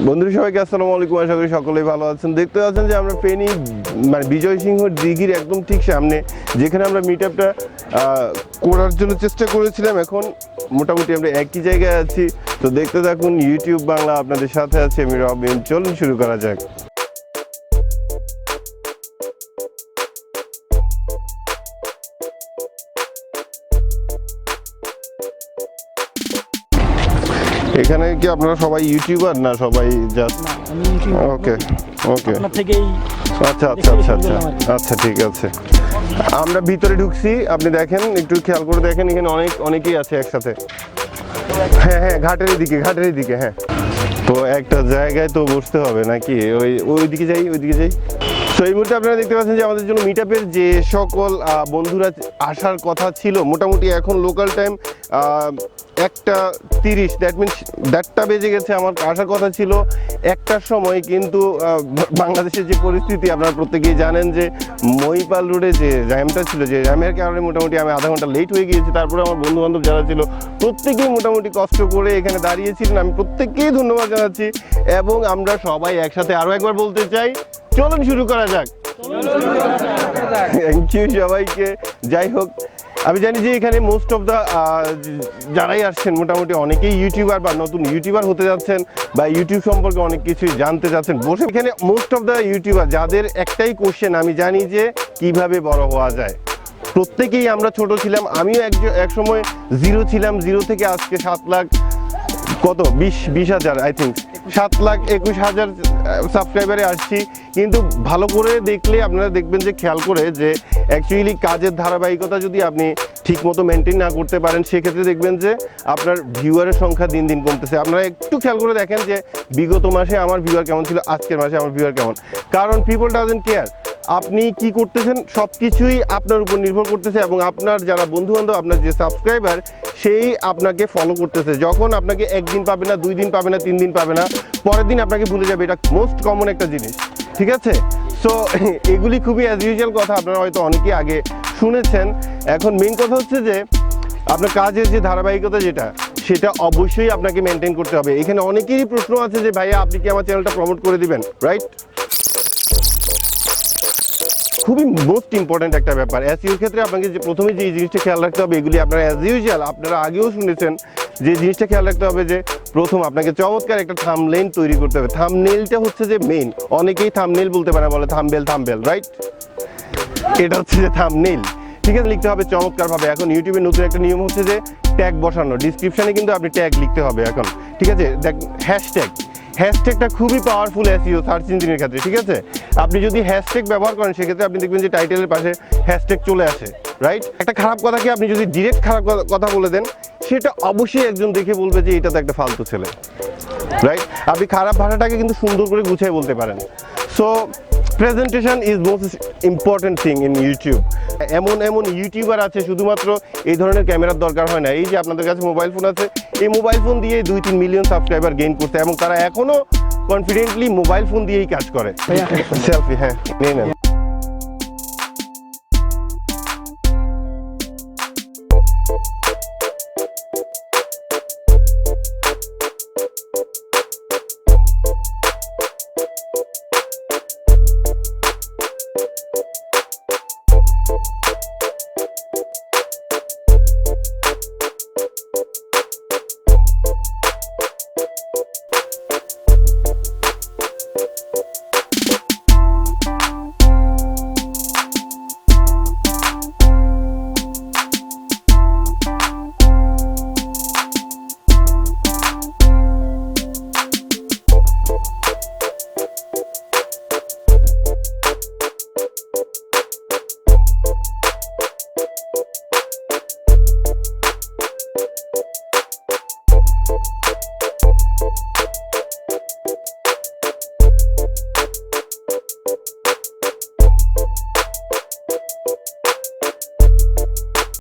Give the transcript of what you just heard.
বন্ধুরা সবাইকে আসসালামু আলাইকুম, আশা করি সকলেই ভালো আছেন। দেখতে পাচ্ছেন যে আমরা ফেনী মানে বিজয় সিংহ দিঘির একদম ঠিক সামনে, যেখানে আমরা মিটআপটা করার জন্য চেষ্টা করেছিলাম। এখন মোটামুটি আমরা একই জায়গায় আছি। তো দেখতে থাকুন ইউটিউব বাংলা, আপনাদের সাথে আছে আমি রবিন। চলুন শুরু করা যাক। এখানে কি আপনারা সবাই ইউটিউবার না সবাই জাস্ট? ওকে ওকে, আচ্ছা আচ্ছা আচ্ছা আচ্ছা আচ্ছা, ঠিক আছে। আমরা ভিতরে ঢুকছি, আপনি দেখেন, একটু খেয়াল করে দেখেন, এখানে অনেকেই আছে একসাথে। হ্যাঁ হ্যাঁ, ঘাটের দিকে হ্যাঁ। তো একটা জায়গায় তো বসতে হবে নাকি? ওইদিকে যাই। তো এই মুহূর্তে আপনারা দেখতে পাচ্ছেন যে আমাদের জন্য মিটআপের যে সকল বন্ধুরা আসার কথা ছিল, মোটামুটি এখন লোকাল টাইম 1:30, দ্যাট মিনস 1:30টা বেজে গেছে। আমার আসার কথা ছিল 1টার সময়, কিন্তু বাংলাদেশের যে পরিস্থিতি আপনারা প্রত্যেকেই জানেন যে মহিপাল রোডে যে জ্যামটা ছিল, যে জ্যামের কারণে মোটামুটি আমি আধা ঘন্টা লেট হয়ে গিয়েছি। তারপরে আমার বন্ধু বান্ধব যারা ছিল প্রত্যেকেই মোটামুটি কষ্ট করে এখানে দাঁড়িয়েছিলেন, আমি প্রত্যেককেই ধন্যবাদ জানাচ্ছি। এবং আমরা সবাই একসাথে আরও একবার বলতে চাই, চলুন শুরু করা যাক। থ্যাংক ইউ সবাইকে। যাই হোক, আমি জানি যে এখানে মোস্ট অফ দ্য যারাই আসছেন মোটামুটি অনেকেই ইউটিউবার বা নতুন ইউটিউবার হতে যাচ্ছেন, বা ইউটিউব সম্পর্কে অনেক কিছুই জানতে চাচ্ছেন। বসে এখানে মোস্ট অফ দ্য ইউটিউবার যাদের একটাই কোশ্চেন, আমি জানি যে কিভাবে বড় হওয়া যায়। প্রত্যেকেই আমরা ছোট ছিলাম, আমিও এক সময় জিরো ছিলাম। জিরো থেকে আজকে 7 লাখ কত 20,000 আই থিঙ্ক 7,21,000 সাবস্ক্রাইবারে আসছি। কিন্তু ভালো করে দেখলে আপনারা দেখবেন যে, খেয়াল করে যে অ্যাকচুয়ালি কাজের ধারাবাহিকতা যদি আপনি ঠিক মতো মেনটেন না করতে পারেন, সেক্ষেত্রে দেখবেন যে আপনার ভিউয়ারের সংখ্যা দিন দিন কমতেছে। আপনারা একটু খেয়াল করে দেখেন যে বিগত মাসে আমার ভিউয়ার কেমন ছিল, আজকের মাসে আমার ভিউয়ার কেমন। কারণ পিপল ডাজন্ট কেয়ার আপনি কি করতেছেন, সব কিছুই আপনার উপর নির্ভর করতেছে। এবং আপনার যারা বন্ধুবান্ধব, আপনার যে সাবস্ক্রাইবার, সেই আপনাকে ফলো করতেছে। যখন আপনাকে একদিন পাবে না, 2 দিন পাবে না, 3 দিন পাবে না, পরের দিন আপনাকে ভুলে যাবে। এটা মোস্ট কমন একটা জিনিস, ঠিক আছে? সো এগুলি খুবই অ্যাজ ইউজুয়াল কথা, আপনারা হয়তো অনেকেই আগে শুনেছেন। এখন মেইন কথা হচ্ছে যে আপনার কাজের যে ধারাবাহিকতা, সেটা অবশ্যই আপনাকে মেনটেন করতে হবে। এখানে অনেকেরই প্রশ্ন আছে যে, ভাইয়া আপনি কি আমার চ্যানেলটা প্রমোট করে দিবেন, রাইট? খুবই মোস্ট ইম্পর্ট্যান্ট একটা ব্যাপার এসইওর ক্ষেত্রে। আপনাকে যে প্রথমে যে জিনিসটা খেয়াল রাখতে হবে, এগুলি আপনারা অ্যাজ ইউজুয়াল আপনারা আগেও শুনেছেন, যে জিনিসটা খেয়াল রাখতে হবে যে প্রথম আপনাকে চমৎকার একটা থাম্বনেইল তৈরি করতে হবে। থাম্বনেইলটা হচ্ছে যে মেইন। অনেকেই থাম্বনেইল বলতে পারে, বলে থাম্বনেল, রাইট? এটা হচ্ছে যে থাম্বনেইল, ঠিক আছে? লিখতে হবে চমৎকারভাবে। এখন ইউটিউবে নতুন একটা নিয়ম হচ্ছে যে ট্যাগ বসানো। ডিসক্রিপশনে কিন্তু আপনি ট্যাগ লিখতে হবে এখন, ঠিক আছে? হ্যাশট্যাগটা খুবই পাওয়ারফুল এসইও সার্চ ইঞ্জিনের ক্ষেত্রে, ঠিক আছে? আপনি যদি হ্যাশট্যাগ ব্যবহার করেন, সেক্ষেত্রে আপনি দেখবেন যে টাইটেলের পাশে হ্যাশট্যাগ চলে আসে, রাইট? একটা খারাপ কথাকে আপনি যদি ডিরেক্ট খারাপ কথা বলে দেন, সেটা অবশ্যই একজন দেখে বলবে যে এটা তো একটা ফালতু ছেলে, রাইট? আপনি খারাপ ভাষাটাকে কিন্তু সুন্দর করে গুছিয়ে বলতে পারেন। So presentation is most important thing in YouTube. এমন ইউটিউবার আছে শুধুমাত্র এই ধরনের ক্যামেরার দরকার হয় না। এই যে আপনাদের কাছে মোবাইল ফোন আছে, এই মোবাইল ফোন দিয়ে 2-3 মিলিয়ন সাবস্ক্রাইবার গেইন করতে, এবং তারা এখনো কনফিডেন্টলি মোবাইল ফোন দিয়েই কাজ করে। সেলফি, হ্যাঁ নিয়ে নেন।